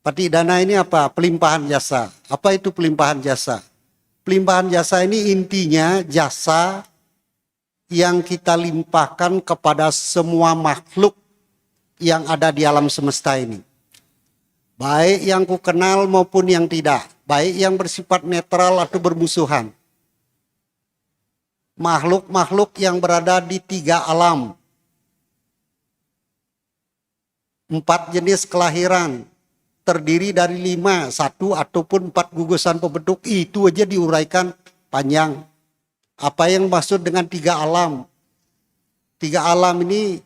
Patidana ini apa? Pelimpahan jasa. Apa itu pelimpahan jasa? Pelimpahan jasa ini intinya jasa yang kita limpahkan kepada semua makhluk yang ada di alam semesta ini. Baik yang ku kenal maupun yang tidak. Baik yang bersifat netral atau bermusuhan. Makhluk-makhluk yang berada di 3 alam. 4 jenis kelahiran. Terdiri dari 5, 1 ataupun 4 gugusan pembentuk. Itu aja diuraikan panjang. Apa yang maksud dengan 3 alam? 3 alam ini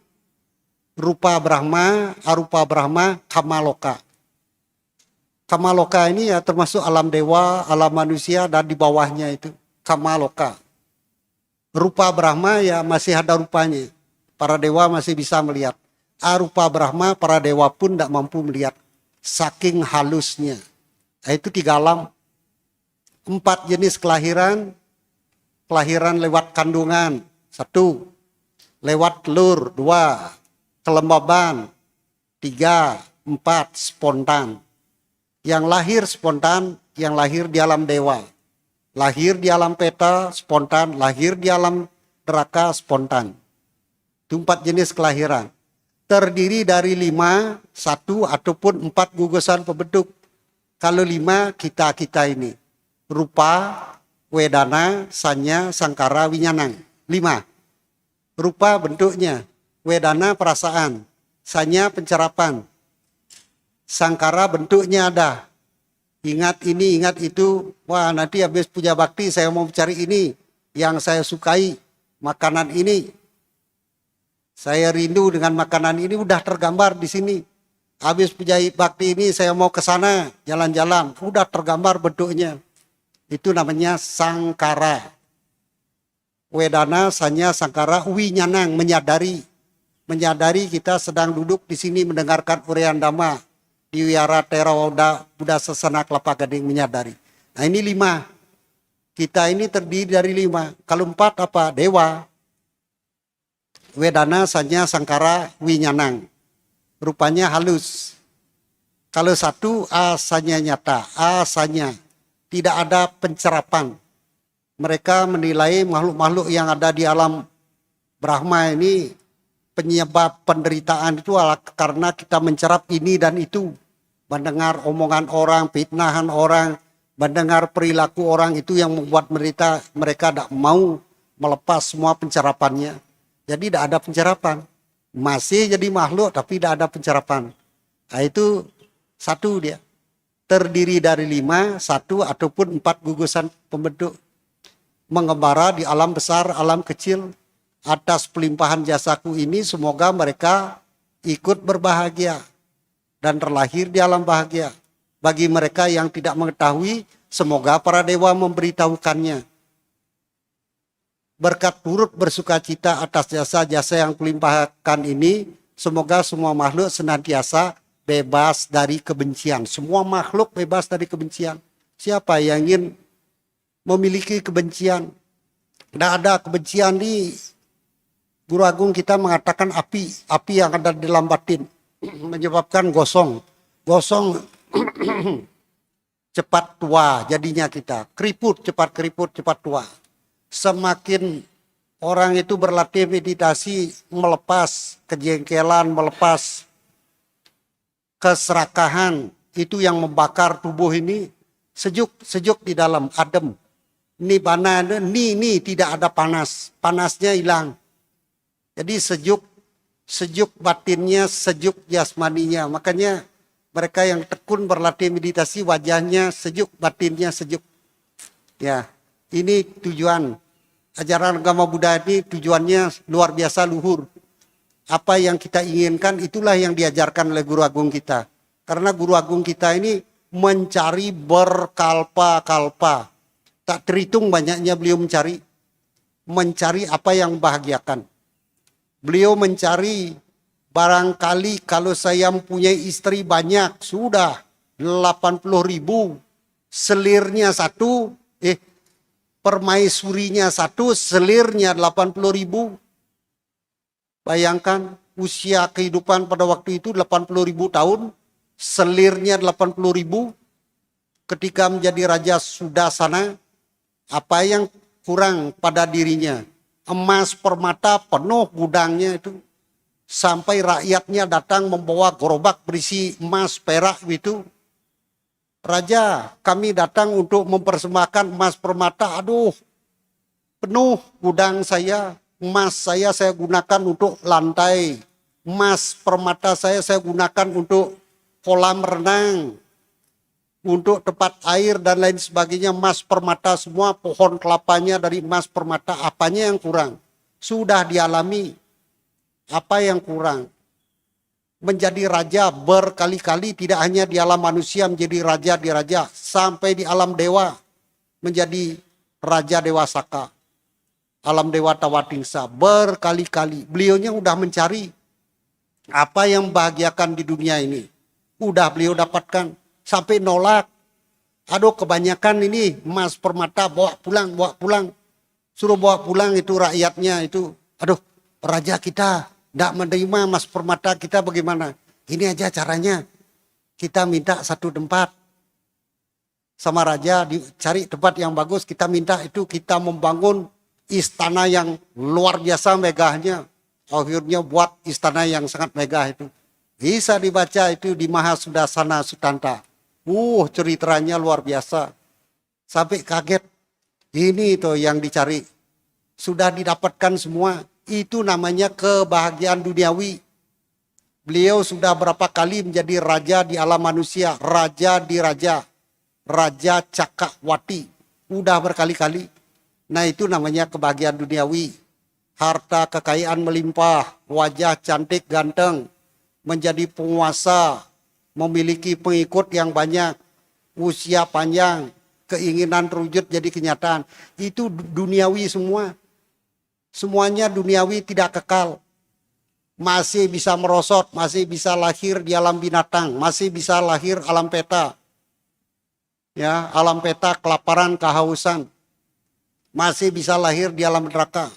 rupa Brahma, arupa Brahma, kamaloka. Kamaloka ini ya termasuk alam dewa, alam manusia, dan di bawahnya itu kamaloka. Rupa Brahma ya masih ada rupanya. Para dewa masih bisa melihat. Arupa Brahma, para dewa pun tidak mampu melihat. Saking halusnya. Nah, itu 3 alam. 4 jenis kelahiran. Kelahiran lewat kandungan. 1. Lewat telur. 2. Kelembaban. 3. 4. Spontan. Yang lahir spontan, yang lahir di alam dewa. Lahir di alam peta, spontan. Lahir di alam neraka, spontan. Itu 4 jenis kelahiran. Terdiri dari 5, 1 ataupun 4 gugusan pembentuk. Kalau 5, kita ini. Rupa, wedana, sanya, sangkara, winyanang. 5. Rupa bentuknya. Wedana perasaan. Sanya pencerapan. Sangkara bentuknya ada. Ingat ini, ingat itu. Wah, nanti habis puja bakti saya mau cari ini. Yang saya sukai. Makanan ini. Saya rindu dengan makanan ini. Udah tergambar di sini. Habis puja bakti ini saya mau ke sana. Jalan-jalan. Udah tergambar bentuknya. Itu namanya sangkara. Wedana, sanya, sangkara, winyanang. Menyadari. Menyadari kita sedang duduk di sini mendengarkan uraian dhamma. Di wihara Theravada Buddha Sasana Kelapa Gading menyadari. Nah ini 5. Kita ini terdiri dari 5. Kalau 4 apa? Dewa. Wedana, sanya, sangkara, winyanang. Rupanya halus. Kalau 1 asanya nyata. Asanya. Tidak ada pencerapan. Mereka menilai makhluk-makhluk yang ada di alam Brahma ini penyebab penderitaan itu karena kita mencerap ini dan itu. Mendengar omongan orang, fitnahan orang, mendengar perilaku orang itu yang membuat mereka tidak mau melepas semua pencerapannya. Jadi tidak ada pencerapan. Masih jadi makhluk tapi tidak ada pencerapan. Nah itu 1 dia. Terdiri dari 5, 1 ataupun 4 gugusan pembentuk. Mengembara di alam besar, alam kecil. Atas pelimpahan jasaku ini semoga mereka ikut berbahagia. Dan terlahir di alam bahagia. Bagi mereka yang tidak mengetahui, semoga para dewa memberitahukannya. Berkat turut bersuka cita atas jasa-jasa yang kulimpahkan ini, semoga semua makhluk senantiasa bebas dari kebencian. Semua makhluk bebas dari kebencian. Siapa yang ingin memiliki kebencian? Tidak ada kebencian di Guru Agung kita mengatakan api yang ada di dalam batin. Menyebabkan gosong cepat tua jadinya kita, keriput cepat tua. Semakin orang itu berlatih meditasi, melepas kejengkelan, melepas keserakahan, itu yang membakar tubuh ini, sejuk di dalam, adem. Nibbana, ni tidak ada panasnya hilang. Jadi sejuk batinnya, sejuk jasmaninya. Makanya mereka yang tekun berlatih meditasi wajahnya sejuk, batinnya sejuk. Ya, ini tujuan ajaran agama Buddha ini tujuannya luar biasa luhur. Apa yang kita inginkan itulah yang diajarkan oleh Guru Agung kita. Karena Guru Agung kita ini mencari berkalpa-kalpa. Tak terhitung banyaknya beliau mencari apa yang membahagiakan. Beliau mencari barangkali kalau saya mempunyai istri banyak, sudah 80.000, selirnya 1, permaisurinya 1, selirnya 80.000. Bayangkan usia kehidupan pada waktu itu 80.000 tahun, selirnya 80.000. Ketika menjadi Raja Sudasana, apa yang kurang pada dirinya? Emas permata penuh gudangnya itu. Sampai rakyatnya datang membawa gerobak berisi emas perak itu. Raja, kami datang untuk mempersembahkan emas permata. Aduh, penuh gudang saya. Emas saya gunakan untuk lantai. Emas permata saya gunakan untuk kolam renang. Untuk tempat air dan lain sebagainya. Emas permata semua, pohon kelapanya dari emas permata. Apanya yang kurang? Sudah dialami. Apa yang kurang? Menjadi raja berkali-kali, tidak hanya di alam manusia menjadi raja di raja, sampai di alam dewa menjadi raja Dewa Saka, alam dewa Tawatingsa, berkali-kali. Beliaunya udah mencari apa yang membahagiakan di dunia ini, udah beliau dapatkan, sampai nolak. Aduh, kebanyakan ini emas permata, bawa pulang, suruh bawa pulang itu rakyatnya itu. Aduh, raja kita tidak menerima emas permata kita, bagaimana? Ini aja caranya. Kita minta satu tempat. Sama raja, dicari tempat yang bagus. Kita minta itu, kita membangun istana yang luar biasa megahnya. Akhirnya buat istana yang sangat megah itu. Bisa dibaca itu di Mahasudasana Sutanta. Ceritanya luar biasa. Sampai kaget. Ini tuh yang dicari. Sudah didapatkan semua. Itu namanya kebahagiaan duniawi. Beliau sudah berapa kali menjadi raja di alam manusia. Raja di raja. Raja Cakawati. Udah berkali-kali. Nah, itu namanya kebahagiaan duniawi. Harta kekayaan melimpah. Wajah cantik ganteng. Menjadi penguasa. Memiliki pengikut yang banyak. Usia panjang. Keinginan terwujud jadi kenyataan. Itu duniawi semua. Semuanya duniawi, tidak kekal. Masih bisa merosot, masih bisa lahir di alam binatang, masih bisa lahir alam peta. Ya, alam peta kelaparan, kehausan. Masih bisa lahir di alam neraka.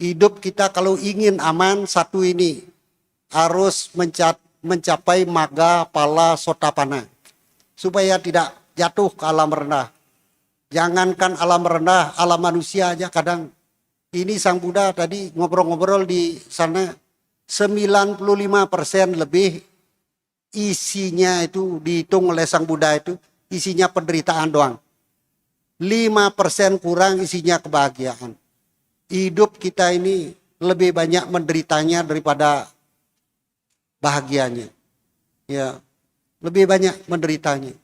Hidup kita kalau ingin aman, satu ini. Harus mencapai maga pala sotapana. Supaya tidak jatuh ke alam rendah. Jangankan alam rendah, alam manusia aja kadang. Ini Sang Buddha tadi ngobrol-ngobrol di sana, 95% lebih isinya itu dihitung oleh Sang Buddha itu, isinya penderitaan doang. 5% kurang isinya kebahagiaan. Hidup kita ini lebih banyak menderitanya daripada bahagianya. Ya, lebih banyak menderitanya.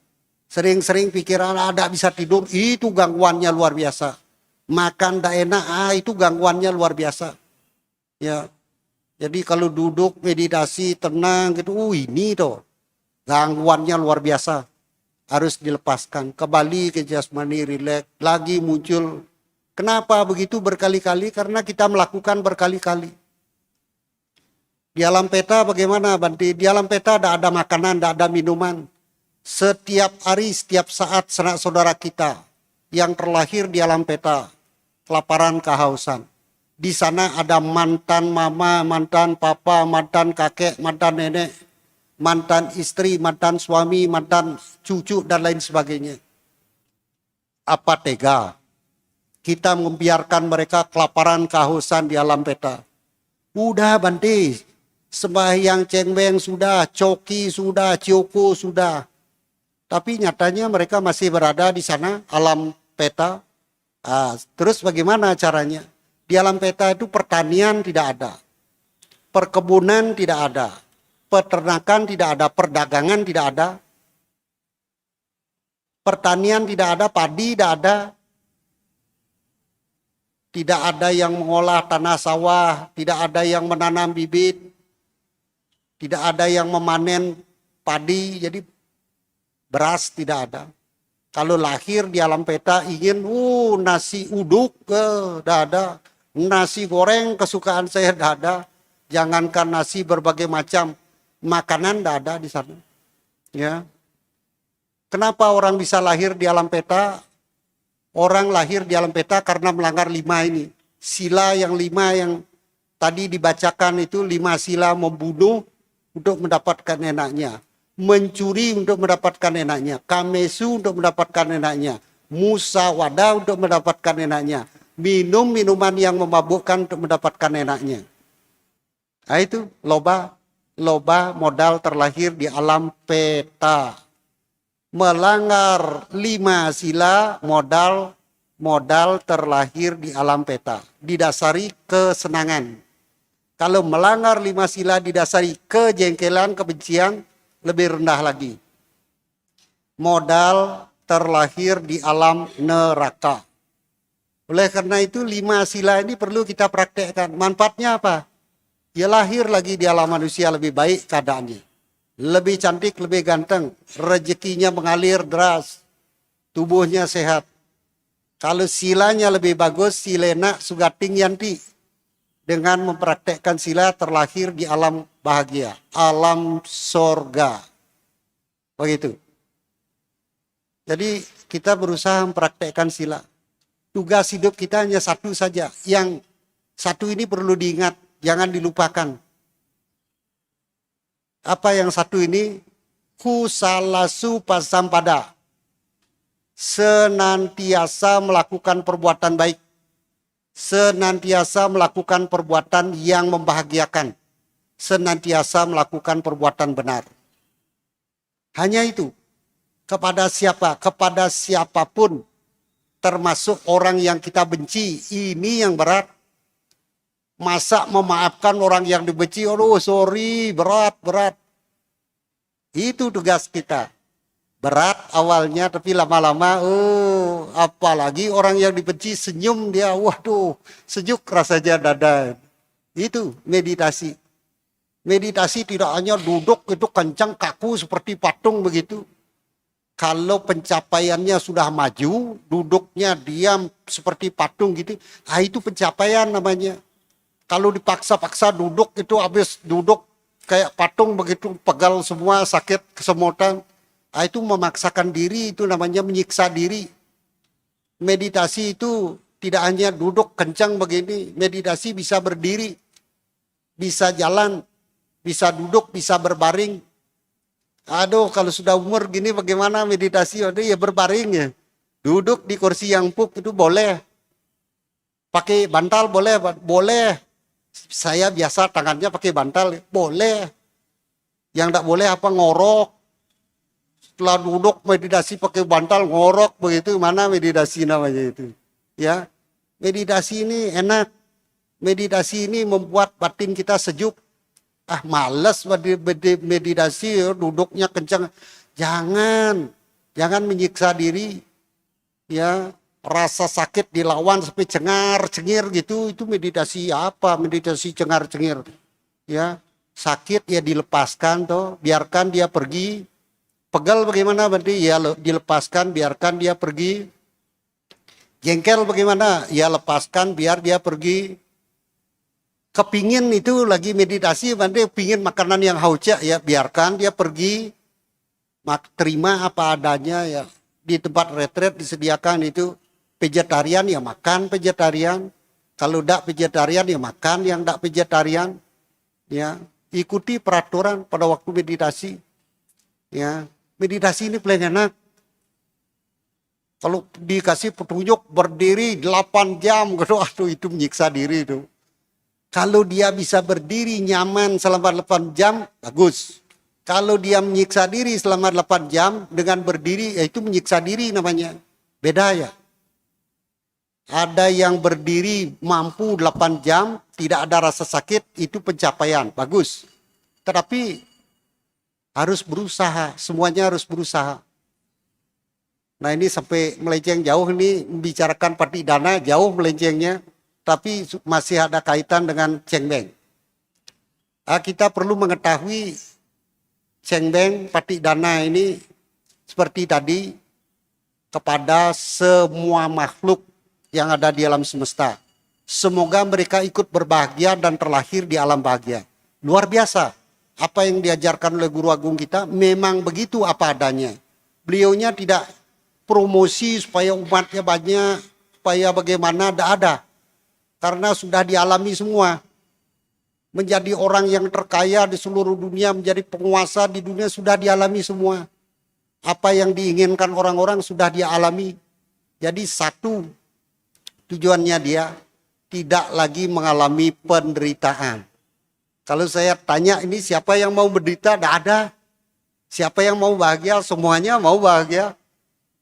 Sering-sering pikiran ada bisa tidur, itu gangguannya luar biasa. Makan tidak enak, itu gangguannya luar biasa. Ya, jadi kalau duduk meditasi tenang gitu, ini tuh gangguannya luar biasa. Harus dilepaskan, kembali ke jasmani, rileks, lagi muncul. Kenapa begitu berkali-kali? Karena kita melakukan berkali-kali. Di alam peta bagaimana Banti? Di alam peta tidak ada makanan, tidak ada minuman. Setiap hari, setiap saat sanak saudara kita yang terlahir di alam peta, kelaparan, kehausan. Di sana ada mantan mama, mantan papa, mantan kakek, mantan nenek, mantan istri, mantan suami, mantan cucu, dan lain sebagainya. Apa tega kita membiarkan mereka kelaparan, kehausan di alam peta? Udah Banti, sembahyang cengbeng sudah, coki sudah, cioko sudah. Tapi nyatanya mereka masih berada di sana, alam peta. Terus bagaimana caranya? Di alam peta itu pertanian tidak ada. Perkebunan tidak ada. Peternakan tidak ada. Perdagangan tidak ada. Pertanian tidak ada. Padi tidak ada. Tidak ada yang mengolah tanah sawah. Tidak ada yang menanam bibit. Tidak ada yang memanen padi. Jadi beras tidak ada. Kalau lahir di alam peta ingin nasi uduk, tidak ada. Nasi goreng kesukaan saya tidak ada. Jangankan nasi berbagai macam makanan tidak ada di sana. Ya. Kenapa orang bisa lahir di alam peta? Orang lahir di alam peta karena melanggar 5 ini. Sila yang 5 yang tadi dibacakan itu, 5 sila membunuh untuk mendapatkan enaknya. mencuri untuk mendapatkan enaknya, kamesu untuk mendapatkan enaknya, musawadah untuk mendapatkan enaknya, minum minuman yang memabukkan untuk mendapatkan enaknya. Nah itu loba modal terlahir di alam peta. Melanggar 5 sila modal terlahir di alam peta. Didasari kesenangan. Kalau melanggar 5 sila didasari kejengkelan, kebencian, lebih rendah lagi. Modal terlahir di alam neraka. Oleh karena itu 5 sila ini perlu kita praktekkan. Manfaatnya apa? Dia lahir lagi di alam manusia lebih baik keadaannya. Lebih cantik, lebih ganteng. Rezekinya mengalir deras. Tubuhnya sehat. Kalau silanya lebih bagus, silena sugating yanti. Dengan mempraktekkan sila terlahir di alam bahagia. Alam sorga. Begitu. Jadi kita berusaha mempraktekkan sila. Tugas hidup kita hanya satu saja. Yang satu ini perlu diingat. Jangan dilupakan. Apa yang satu ini? Kusalasu pasampada. Senantiasa melakukan perbuatan baik. Senantiasa melakukan perbuatan yang membahagiakan. Senantiasa melakukan perbuatan benar. Hanya itu. Kepada siapa? Kepada siapapun. Termasuk orang yang kita benci. Ini yang berat. Masa memaafkan orang yang dibenci, aduh sorry, berat. Itu tugas kita. Berat awalnya, tapi lama-lama, apalagi orang yang dibenci senyum dia, waduh, sejuk rasanya dada. Itu meditasi. Meditasi tidak hanya duduk itu kencang kaku seperti patung begitu. Kalau pencapaiannya sudah maju, duduknya diam seperti patung gitu, itu pencapaian namanya. Kalau dipaksa-paksa duduk itu habis duduk kayak patung begitu, pegal semua, sakit, kesemutan. Itu memaksakan diri, itu namanya menyiksa diri. Meditasi itu tidak hanya duduk kencang begini, meditasi bisa berdiri, bisa jalan, bisa duduk, bisa berbaring. Aduh, kalau sudah umur gini bagaimana meditasi? Aduh, ya berbaring ya. Duduk di kursi yang empuk itu boleh. Pakai bantal boleh, boleh. Saya biasa tangannya pakai bantal, boleh. Yang tidak boleh apa ngorok. Setelah duduk meditasi pakai bantal ngorok begitu, mana meditasi namanya itu? Ya, meditasi ini enak. Meditasi ini membuat batin kita sejuk. Malas meditasi, duduknya kencang. Jangan menyiksa diri. Ya. Rasa sakit dilawan sampai cengar-cengir gitu, itu meditasi apa? Meditasi cengar-cengir. Ya, sakit ya dilepaskan toh, biarkan dia pergi. Pegal bagaimana berarti? Ya dilepaskan, biarkan dia pergi. Jengkel bagaimana? Ya lepaskan, biar dia pergi. Kepingin itu lagi meditasi, berarti pingin makanan yang haus ya biarkan dia pergi. Terima apa adanya ya. Di tempat retret disediakan itu. Vegetarian ya makan vegetarian, kalau tidak vegetarian ya makan yang tidak vegetarian, ya ikuti peraturan pada waktu meditasi, ya meditasi ini paling enak. Kalau dikasih petunjuk berdiri 8 jam, aduh itu menyiksa diri itu. Kalau dia bisa berdiri nyaman selama 8 jam, bagus. Kalau dia menyiksa diri selama 8 jam dengan berdiri, ya itu menyiksa diri namanya, beda ya. Ada yang berdiri mampu 8 jam, tidak ada rasa sakit, itu pencapaian, bagus. Tetapi harus berusaha, semuanya harus berusaha. Nah ini sampai melenceng jauh ini, membicarakan patidana jauh melencengnya, tapi masih ada kaitan dengan cengbeng. Kita perlu mengetahui cengbeng patidana ini seperti tadi, kepada semua makhluk yang ada di alam semesta. Semoga mereka ikut berbahagia dan terlahir di alam bahagia. Luar biasa. Apa yang diajarkan oleh Guru Agung kita memang begitu apa adanya. Beliaunya tidak promosi supaya umatnya banyak, supaya bagaimana, tidak ada. Karena sudah dialami semua. menjadi orang yang terkaya di seluruh dunia, menjadi penguasa di dunia sudah dialami semua. Apa yang diinginkan orang-orang sudah dia alami. Jadi satu tujuannya dia tidak lagi mengalami penderitaan. Kalau saya tanya ini siapa yang mau menderita? Tidak ada. Siapa yang mau bahagia? Semuanya mau bahagia.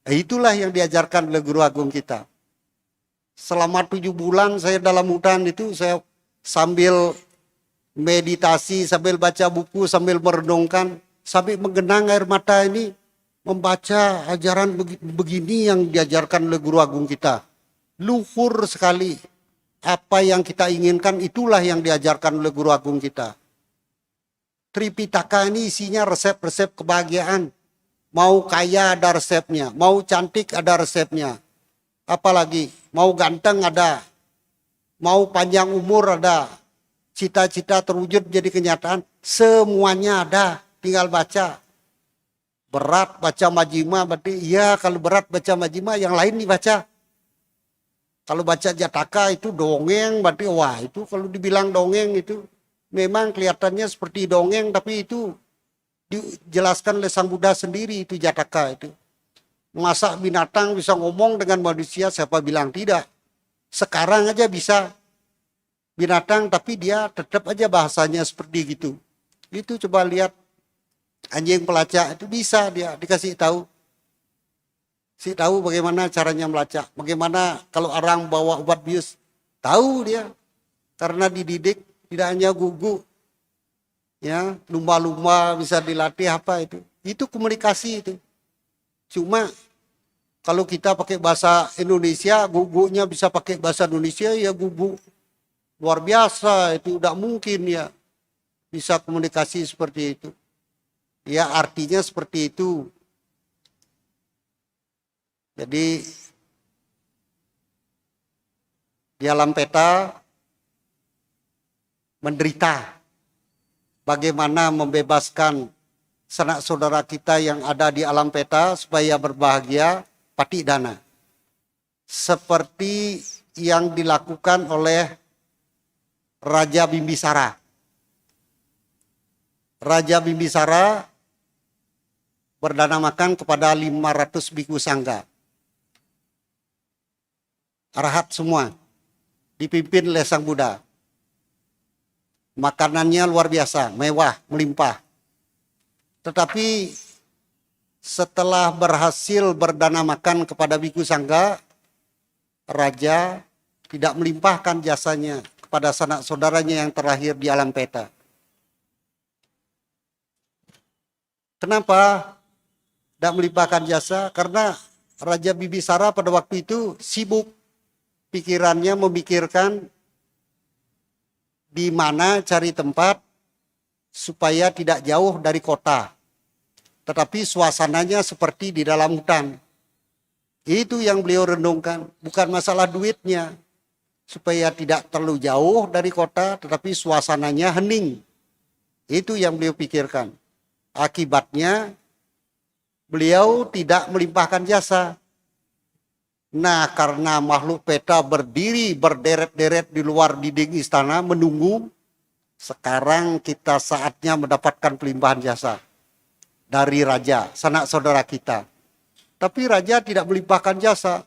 Nah, itulah yang diajarkan oleh guru agung kita. Selama 7 bulan saya dalam hutan itu saya sambil meditasi, sambil baca buku, sambil merenungkan, sambil menggenang air mata ini, membaca ajaran begini yang diajarkan oleh guru agung kita. Luhur sekali. Apa yang kita inginkan itulah yang diajarkan oleh guru agung kita. Tripitaka ini isinya resep-resep kebahagiaan. Mau kaya ada resepnya, mau cantik ada resepnya. Apalagi mau ganteng ada, mau panjang umur ada, cita-cita terwujud jadi kenyataan, semuanya ada, tinggal baca. Berat baca majima, berarti iya kalau berat baca majima yang lain dibaca. Kalau baca Jataka itu dongeng, berarti wah itu kalau dibilang dongeng itu memang kelihatannya seperti dongeng, tapi itu dijelaskan oleh Sang Buddha sendiri itu Jataka itu. Masa binatang bisa ngomong dengan manusia, siapa bilang tidak? Sekarang aja bisa binatang tapi dia tetap aja bahasanya seperti gitu. Itu coba lihat. Anjing pelacak itu bisa dia dikasih tahu. Si tahu bagaimana caranya melacak. Bagaimana kalau orang bawa obat bius. Tahu dia. Karena dididik tidak hanya gugu. Ya, lumba-lumba bisa dilatih apa itu. Itu komunikasi itu. Cuma kalau kita pakai bahasa Indonesia, gugunya bisa pakai bahasa Indonesia ya gugu. Luar biasa itu tidak mungkin ya bisa komunikasi seperti itu. Ya artinya seperti itu. Jadi di alam peta menderita. Bagaimana membebaskan sanak saudara kita yang ada di alam peta supaya berbahagia, patidana. Seperti yang dilakukan oleh Raja Bimbisara. Raja Bimbisara berdana-makan kepada 500 biku sangga. Arahat semua. Dipimpin oleh Sang Buddha. Makanannya luar biasa, mewah, melimpah. Tetapi setelah berhasil berdana makan kepada biku sangga, Raja tidak melimpahkan jasanya kepada sanak saudaranya yang terlahir di alam peta. Kenapa tidak melimpahkan jasa? Karena Raja Bimbisara pada waktu itu sibuk pikirannya memikirkan di mana cari tempat supaya tidak jauh dari kota. Tetapi suasananya seperti di dalam hutan. Itu yang beliau renungkan, bukan masalah duitnya. Supaya tidak terlalu jauh dari kota, tetapi suasananya hening. Itu yang beliau pikirkan. Akibatnya beliau tidak melimpahkan jasa. Nah, karena makhluk peta berdiri berderet-deret di luar dinding istana menunggu, sekarang kita saatnya mendapatkan pelimpahan jasa dari raja, sanak saudara kita. Tapi raja tidak melimpahkan jasa.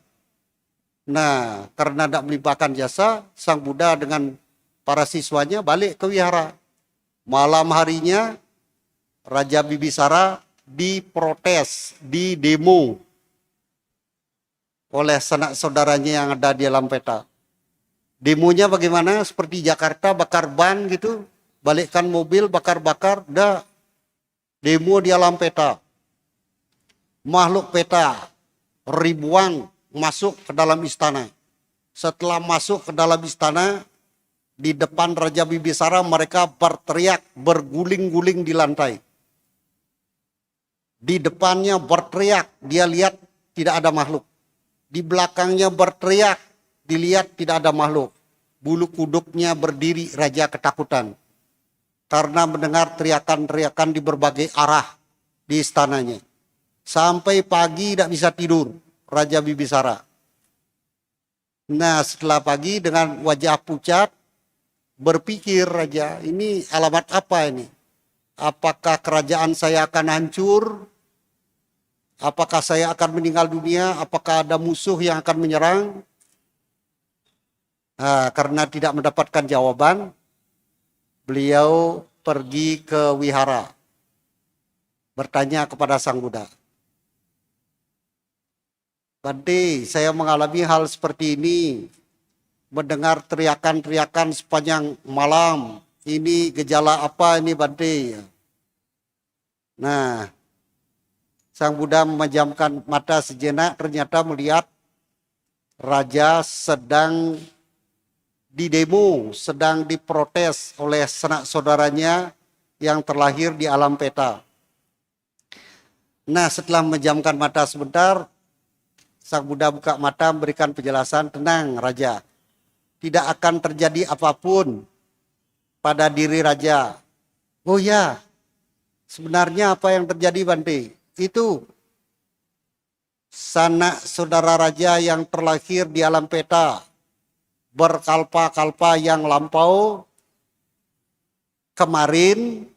Nah, karena tidak melimpahkan jasa, Sang Buddha dengan para siswanya balik ke wihara. Malam harinya Raja Bimbisara diprotes, didemo oleh sanak saudaranya yang ada di alam peta. Demonya bagaimana? Seperti Jakarta bakar ban gitu, balikkan mobil bakar-bakar, dah demo di alam peta. Makhluk peta ribuan masuk ke dalam istana. Setelah masuk ke dalam istana, di depan Raja Bimbisara mereka berteriak, berguling-guling di lantai. Di depannya berteriak, dia lihat tidak ada makhluk. Di belakangnya berteriak, dilihat tidak ada makhluk. Bulu kuduknya berdiri, raja ketakutan. Karena mendengar teriakan-teriakan di berbagai arah di istananya. Sampai pagi tidak bisa tidur, Raja Bimbisara. Nah, setelah pagi dengan wajah pucat, berpikir raja, ini alamat apa ini? Apakah kerajaan saya akan hancur? Apakah saya akan meninggal dunia? Apakah ada musuh yang akan menyerang? Nah, karena tidak mendapatkan jawaban, beliau pergi ke wihara, bertanya kepada Sang Buddha. Bante, saya mengalami hal seperti ini, mendengar teriakan-teriakan sepanjang malam. Ini gejala apa ini Bante? Nah, Sang Buddha memejamkan mata sejenak, ternyata melihat raja sedang didemo, sedang diprotes oleh sanak saudaranya yang terlahir di alam peta. Nah, setelah memejamkan mata sebentar, Sang Buddha buka mata memberikan penjelasan, tenang raja, tidak akan terjadi apapun pada diri raja. Oh ya, sebenarnya apa yang terjadi Bante? Itu sanak saudara raja yang terlahir di alam peta, berkalpa-kalpa yang lampau, kemarin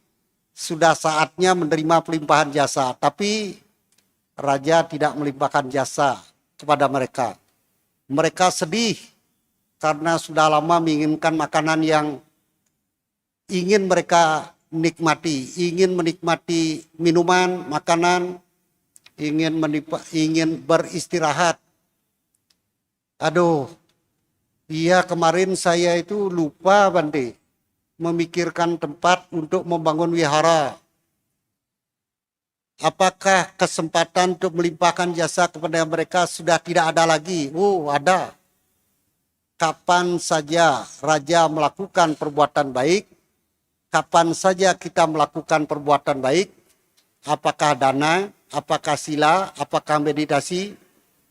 sudah saatnya menerima pelimpahan jasa, tapi raja tidak melimpahkan jasa kepada mereka. Mereka sedih karena sudah lama menginginkan makanan yang ingin mereka nikmati, ingin menikmati minuman, makanan, ingin beristirahat. Aduh, iya kemarin saya itu lupa Bante, memikirkan tempat untuk membangun wihara. Apakah kesempatan untuk melimpahkan jasa kepada mereka sudah tidak ada lagi? Oh, ada. Kapan saja raja melakukan perbuatan baik, kapan saja kita melakukan perbuatan baik, apakah dana, apakah sila, apakah meditasi,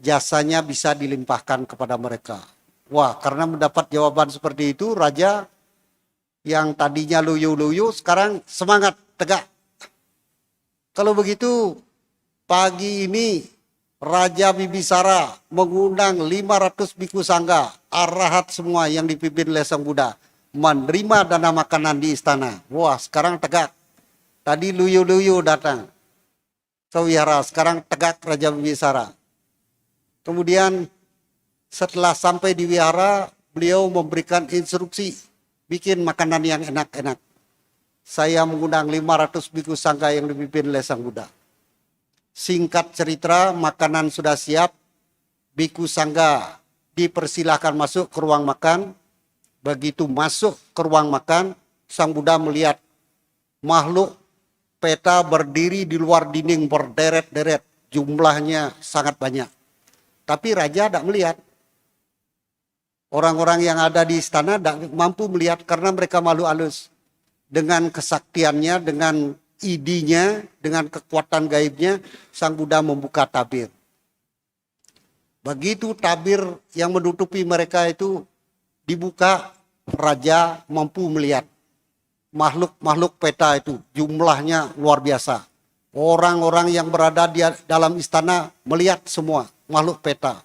jasanya bisa dilimpahkan kepada mereka. Wah, karena mendapat jawaban seperti itu, raja yang tadinya luyu-luyu sekarang semangat, tegak. Kalau begitu, pagi ini Raja Bibisara mengundang 500 biku sangga, arahat semua yang dipimpin oleh Sang Buddha, menerima dana makanan di istana. Wah, sekarang tegak. Tadi luyu-luyu datang ke wihara, sekarang tegak Raja Bibisara. Kemudian setelah sampai di wihara, beliau memberikan instruksi, bikin makanan yang enak-enak. Saya mengundang 500 biku sangga yang dipimpin oleh Sang Buddha. Singkat cerita, makanan sudah siap, biku sangga dipersilahkan masuk ke ruang makan. Begitu masuk ke ruang makan, Sang Buddha melihat makhluk peta berdiri di luar dinding berderet-deret, jumlahnya sangat banyak. Tapi raja tidak melihat. Orang-orang yang ada di istana tidak mampu melihat karena mereka malu halus. Dengan kesaktiannya, dengan idinya, dengan kekuatan gaibnya, Sang Buddha membuka tabir. Begitu tabir yang menutupi mereka itu dibuka, raja mampu melihat makhluk-makhluk peta itu, jumlahnya luar biasa. Orang-orang yang berada di dalam istana melihat semua makhluk peta.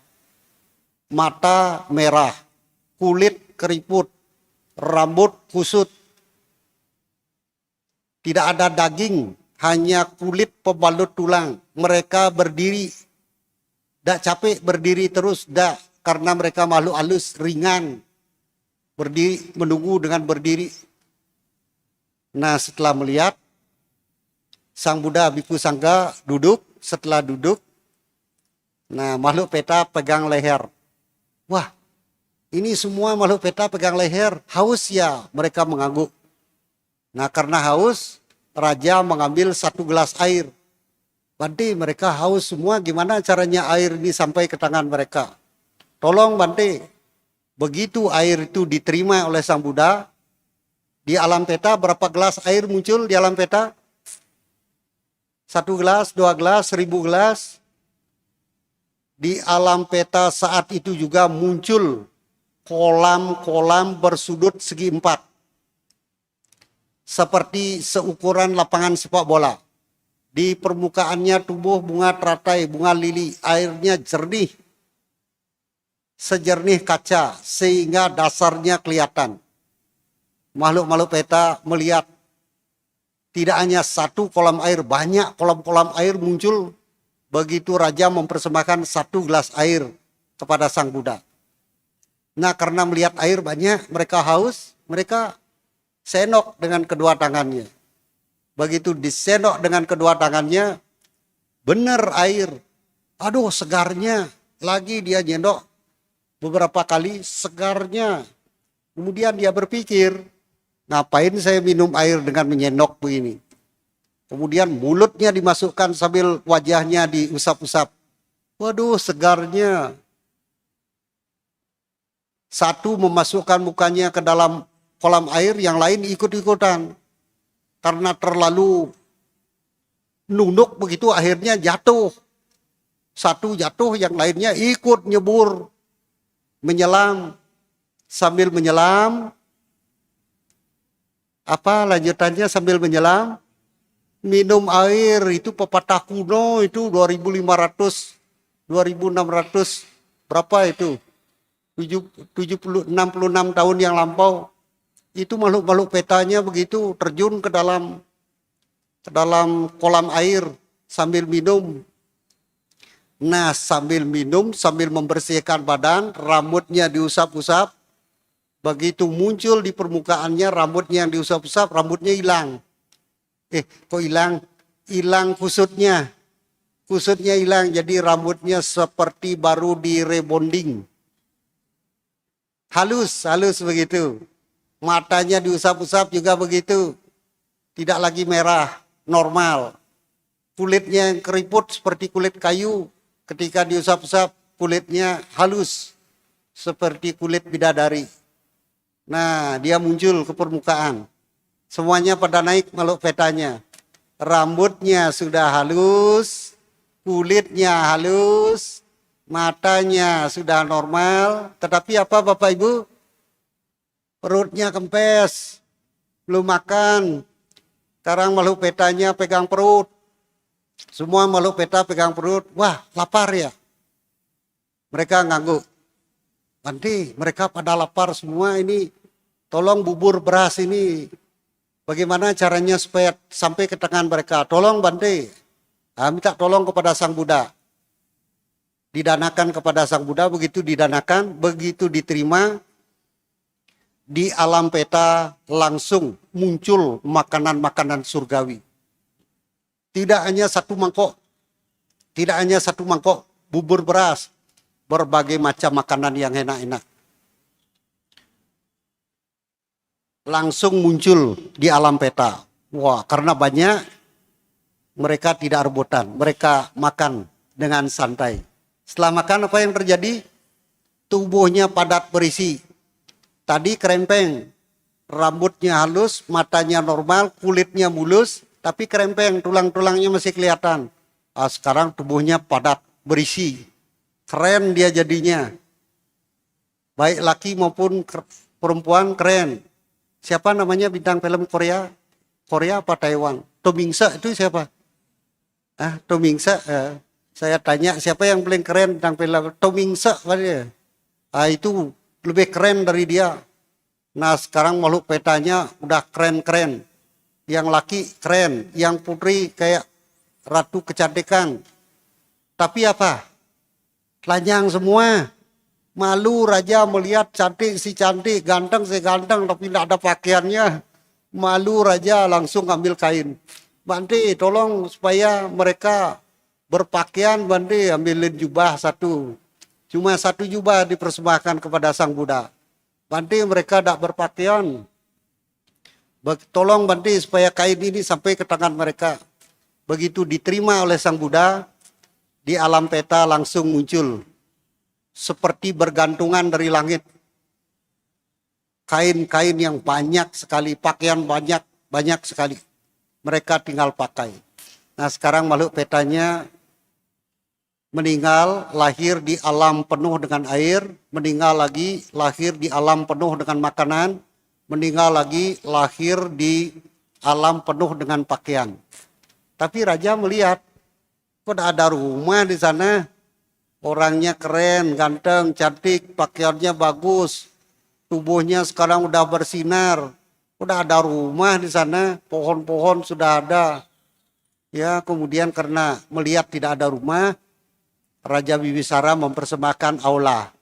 Mata merah, kulit keriput, rambut kusut. Tidak ada daging, hanya kulit pembalut tulang. Mereka berdiri, tidak capek berdiri terus, tidak. Karena mereka makhluk halus, ringan. Berdiri, menunggu dengan berdiri. Nah, setelah melihat, Sang Buddha Biku Sangga duduk. Setelah duduk, nah makhluk peta pegang leher. Wah, ini semua makhluk peta pegang leher. Haus ya, mereka mengangguk. Nah, karena haus, raja mengambil 1 gelas air. Bante, mereka haus semua, gimana caranya air ini sampai ke tangan mereka? Tolong Bante. Begitu air itu diterima oleh Sang Buddha, di alam peta berapa gelas air muncul di alam peta? 1 gelas, 2 gelas, 1000 gelas. Di alam peta saat itu juga muncul kolam-kolam bersudut segi 4. Seperti seukuran lapangan sepak bola. Di permukaannya tumbuh bunga teratai, bunga lili, airnya jernih. Sejernih kaca, sehingga dasarnya kelihatan. makhluk-makhluk peta melihat tidak hanya satu kolam air, banyak kolam-kolam air muncul. Begitu raja mempersembahkan 1 gelas air kepada Sang Buddha. Nah, karena melihat air banyak, mereka haus, mereka senok dengan kedua tangannya. Begitu disenok dengan kedua tangannya, benar air. Aduh, segarnya. Lagi dia nyendok beberapa kali, segarnya. Kemudian dia berpikir, ngapain saya minum air dengan menyendok begini? Kemudian mulutnya dimasukkan sambil wajahnya diusap-usap. Waduh, segarnya. Satu memasukkan mukanya ke dalam kolam air, yang lain ikut-ikutan. Karena terlalu nunduk begitu, akhirnya jatuh. Satu jatuh, yang lainnya ikut nyebur, menyelam. Sambil menyelam, apa lanjutannya sambil menyelam? Minum air, itu pepatah kuno, itu 2500, 2600, berapa itu? 66 tahun yang lampau. Itu makhluk-makhluk petanya begitu terjun ke dalam kolam air sambil minum. Nah, sambil minum, sambil membersihkan badan, rambutnya diusap-usap. Begitu muncul di permukaannya rambutnya yang diusap-usap, rambutnya hilang. Kok hilang? Hilang kusutnya. Kusutnya hilang, jadi rambutnya seperti baru di rebonding. Halus begitu. Matanya diusap-usap juga begitu. Tidak lagi merah, normal. Kulitnya yang keriput seperti kulit kayu. Ketika diusap-usap, kulitnya halus. Seperti kulit bidadari. Nah, dia muncul ke permukaan. Semuanya pada naik makhluk petanya. Rambutnya sudah halus, kulitnya halus, matanya sudah normal. Tetapi apa Bapak Ibu? Perutnya kempes, belum makan. Sekarang makhluk petanya pegang perut. Semua makhluk peta pegang perut. Wah, lapar ya. Mereka ngangguk. Nanti mereka pada lapar semua ini. Tolong bubur beras ini. Bagaimana caranya supaya sampai ke tangan mereka? Tolong Bante. Minta tolong kepada Sang Buddha. Didanakan kepada Sang Buddha, begitu didanakan, begitu diterima, di alam peta langsung muncul makanan-makanan surgawi. Tidak hanya satu mangkok bubur beras, berbagai macam makanan yang enak-enak. Langsung muncul di alam peta. Wah, karena banyak, mereka tidak rebutan. Mereka makan dengan santai. Setelah makan apa yang terjadi? Tubuhnya padat berisi. Tadi kerempeng. Rambutnya halus, matanya normal, kulitnya mulus. Tapi kerempeng, tulang-tulangnya masih kelihatan. Sekarang tubuhnya padat berisi. Keren dia jadinya. Baik laki maupun perempuan keren. Siapa namanya bintang film Korea? Korea apa Taiwan? Tom Ingse itu siapa? Tom Ingse. Saya tanya siapa yang paling keren bintang film? Tom Ingse. Itu lebih keren dari dia. Nah, sekarang makhluk petanya udah keren-keren. Yang laki keren, yang putri kayak ratu kecantikan. Tapi apa? Telanjang semua. Malu raja melihat cantik si cantik, ganteng si ganteng, tapi tidak ada pakaiannya. Malu raja langsung ambil kain. Bante, tolong supaya mereka berpakaian, Bante, ambilin jubah satu. Cuma satu jubah dipersembahkan kepada Sang Buddha. Bante, mereka tidak berpakaian. Tolong Bante supaya kain ini sampai ke tangan mereka. Begitu diterima oleh Sang Buddha, di alam peta langsung muncul. Seperti bergantungan dari langit. Kain-kain yang banyak sekali, pakaian banyak sekali. Mereka tinggal pakai. Nah, sekarang makhluk petanya meninggal, lahir di alam penuh dengan air, meninggal lagi, lahir di alam penuh dengan makanan, meninggal lagi, lahir di alam penuh dengan pakaian. Tapi raja melihat, kok ada rumah di sana? Orangnya keren, ganteng, cantik, pakaiannya bagus. Tubuhnya sekarang udah bersinar. Udah ada rumah di sana, pohon-pohon sudah ada. Ya, kemudian karena melihat tidak ada rumah, Raja Bibisara mempersembahkan aula.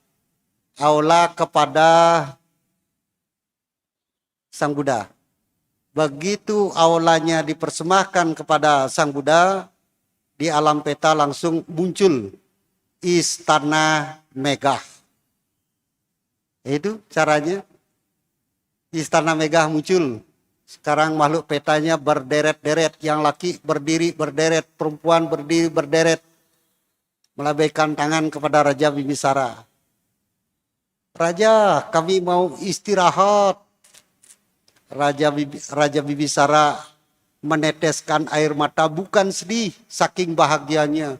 Aula kepada Sang Buddha. Begitu aulanya dipersembahkan kepada Sang Buddha, di alam peta langsung muncul Istana Megah. Itu caranya. Istana Megah muncul. Sekarang makhluk petanya berderet-deret. Yang laki berdiri berderet. Perempuan berdiri berderet. Melambaikan tangan kepada Raja Bibisara. Raja, kami mau istirahat. Raja Bibisara meneteskan air mata, bukan sedih, saking bahagianya.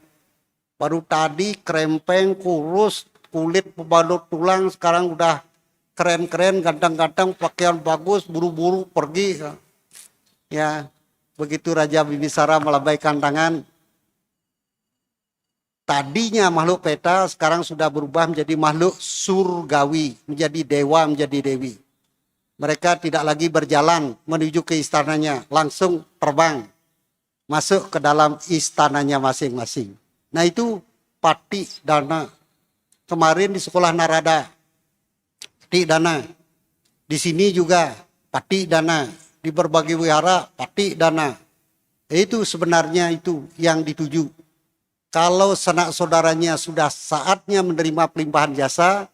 Baru tadi krempeng, kurus, kulit pembalut tulang, sekarang udah keren-keren, ganteng-ganteng, pakaian bagus, buru-buru pergi. Ya, begitu Raja Bibisara melambaikan tangan, tadinya makhluk peta sekarang sudah berubah menjadi makhluk surgawi, menjadi dewa, menjadi dewi. Mereka tidak lagi berjalan menuju ke istananya, langsung terbang masuk ke dalam istananya masing-masing. Nah itu Pati Dana. Kemarin di sekolah Narada, Pati Dana. Di sini juga Pati Dana. Di berbagai wihara Pati Dana. Itu sebenarnya itu yang dituju. Kalau sanak saudaranya sudah saatnya menerima pelimpahan jasa,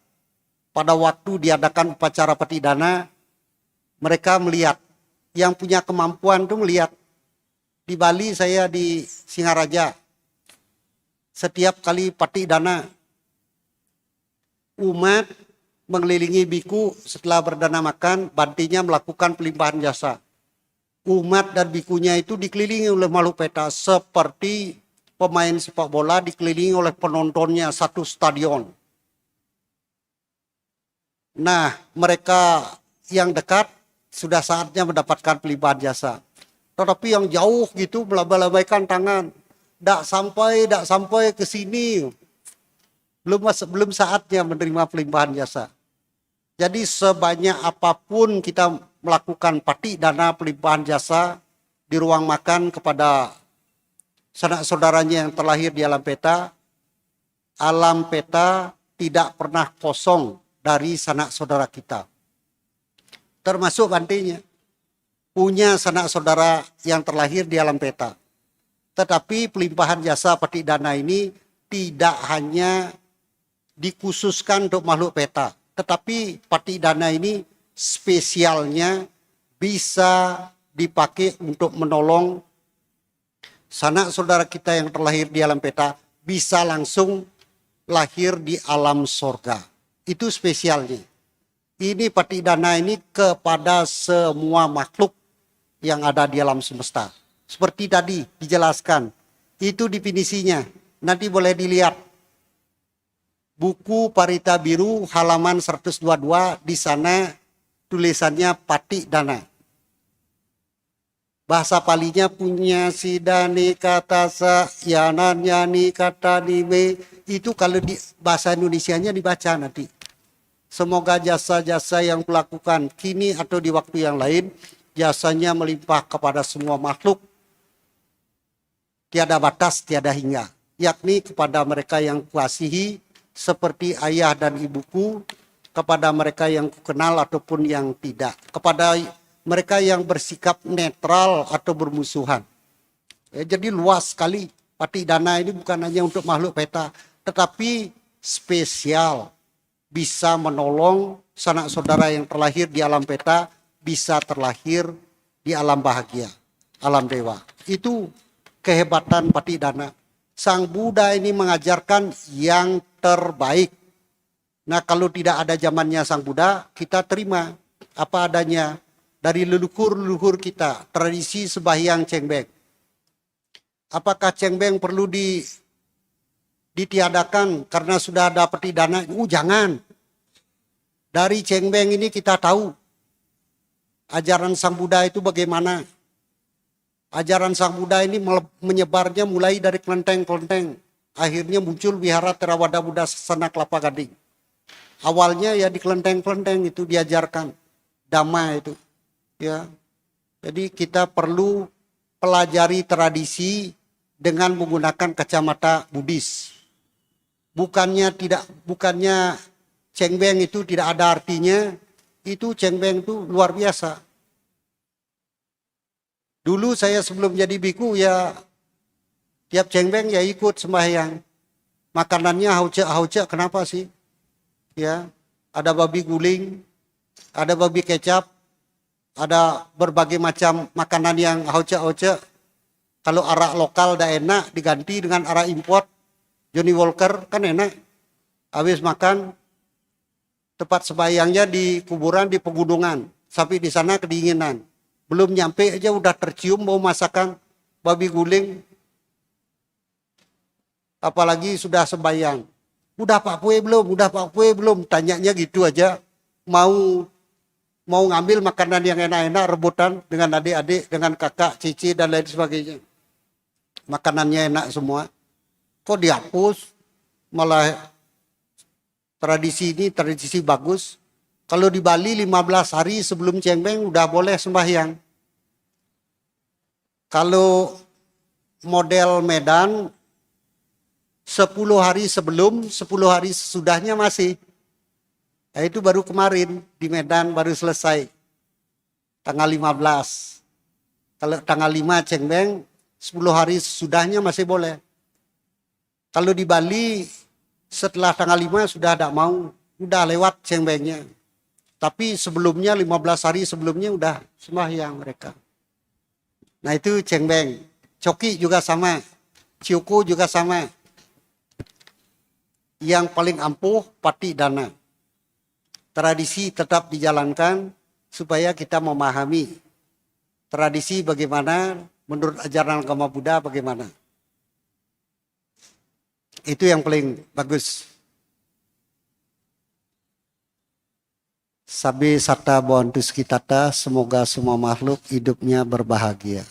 pada waktu diadakan upacara Pati Dana, mereka melihat, yang punya kemampuan itu melihat. Di Bali saya di Singaraja, setiap kali Pati Dana, umat mengelilingi biku setelah berdana makan, bantinya melakukan pelimpahan jasa. Umat dan bikunya itu dikelilingi oleh makhluk peta seperti pemain sepak bola dikelilingi oleh penontonnya satu stadion. Nah, mereka yang dekat sudah saatnya mendapatkan pelimpahan jasa. Tetapi yang jauh gitu melambaikan tangan. Tidak sampai ke sini. Belum saatnya menerima pelimpahan jasa. Jadi sebanyak apapun kita melakukan Pati Dana pelimpahan jasa di ruang makan kepada sanak saudaranya yang terlahir di alam peta tidak pernah kosong dari sanak saudara kita. Termasuk bantinya. Punya sanak saudara yang terlahir di alam peta. Tetapi pelimpahan jasa Pati Dana ini tidak hanya dikhususkan untuk makhluk peta. Tetapi Pati Dana ini spesialnya bisa dipakai untuk menolong sanak saudara kita yang terlahir di alam peta bisa langsung lahir di alam sorga. Itu spesialnya. Ini Pati Dana ini kepada semua makhluk yang ada di alam semesta. Seperti tadi dijelaskan. Itu definisinya. Nanti boleh dilihat. Buku Parita Biru halaman 122, di sana tulisannya Pati Dana. Bahasa Palinya punya sidani kata sa, yanan yani kata niwe. Itu kalau di bahasa Indonesianya dibaca nanti. Semoga jasa-jasa yang kulakukan kini atau di waktu yang lain, jasanya melimpah kepada semua makhluk. Tiada batas, tiada hingga. Yakni kepada mereka yang kuasihi, seperti ayah dan ibuku, kepada mereka yang kukenal ataupun yang tidak. Kepada mereka yang bersikap netral atau bermusuhan. Jadi luas sekali. Pati Dana ini bukan hanya untuk makhluk peta, tetapi spesial. Bisa menolong sanak saudara yang terlahir di alam peta, bisa terlahir di alam bahagia, alam dewa. Itu kehebatan Pati Dana. Sang Buddha ini mengajarkan yang terbaik. Nah kalau tidak ada zamannya Sang Buddha, kita terima apa adanya dari leluhur-leluhur kita, tradisi sembahyang cengbeng. Apakah cengbeng perlu ditiadakan karena sudah ada Pati Dana? Jangan. Dari cengbeng ini kita tahu ajaran Sang Buddha itu bagaimana. Ajaran Sang Buddha ini menyebarnya mulai dari kelenteng-kelenteng. Akhirnya muncul wihara Theravada Buddha Sasana Kelapa Gading. Awalnya ya di kelenteng-kelenteng itu diajarkan Dhamma itu. Ya. Jadi kita perlu pelajari tradisi dengan menggunakan kacamata Buddhis. Bukannya cengbeng itu tidak ada artinya, itu cengbeng itu luar biasa. Dulu saya sebelum jadi biku ya tiap cengbeng ya ikut sembahyang. Makanannya hauce kenapa sih? Ya, ada babi guling, ada babi kecap, ada berbagai macam makanan yang hauce. Kalau arak lokal dah enak diganti dengan arak import. Johnny Walker kan enak. Habis makan tempat sembahyangnya di kuburan di pegunungan. Sampai di sana kedinginan. Belum nyampe aja udah tercium bau masakan babi guling. Apalagi sudah sembahyang. Udah Pak Pue belum? Udah Pak Pue belum? Tanyanya gitu aja. Mau ngambil makanan yang enak-enak rebutan dengan adik-adik, dengan kakak, cici dan lain sebagainya. Makanannya enak semua. Kok dihapus? Malah tradisi ini tradisi bagus. Kalau di Bali 15 hari sebelum cengbeng udah boleh sembahyang. Kalau model Medan 10 hari sebelum, 10 hari sesudahnya masih. Nah, itu baru kemarin di Medan baru selesai. Tanggal 15. Kalau tanggal 5 cengbeng 10 hari sesudahnya masih boleh. Kalau di Bali setelah tanggal 5 sudah tidak mau, udah lewat cengbengnya. Tapi sebelumnya 15 hari sebelumnya udah sembahyang mereka. Nah itu cengbeng. Coki juga sama. Ciuku juga sama. Yang paling ampuh pati dana. Tradisi tetap dijalankan supaya kita memahami tradisi bagaimana menurut ajaran agama Buddha bagaimana. Itu yang paling bagus. Sabi Sata Bontus Kitata, semoga semua makhluk hidupnya berbahagia.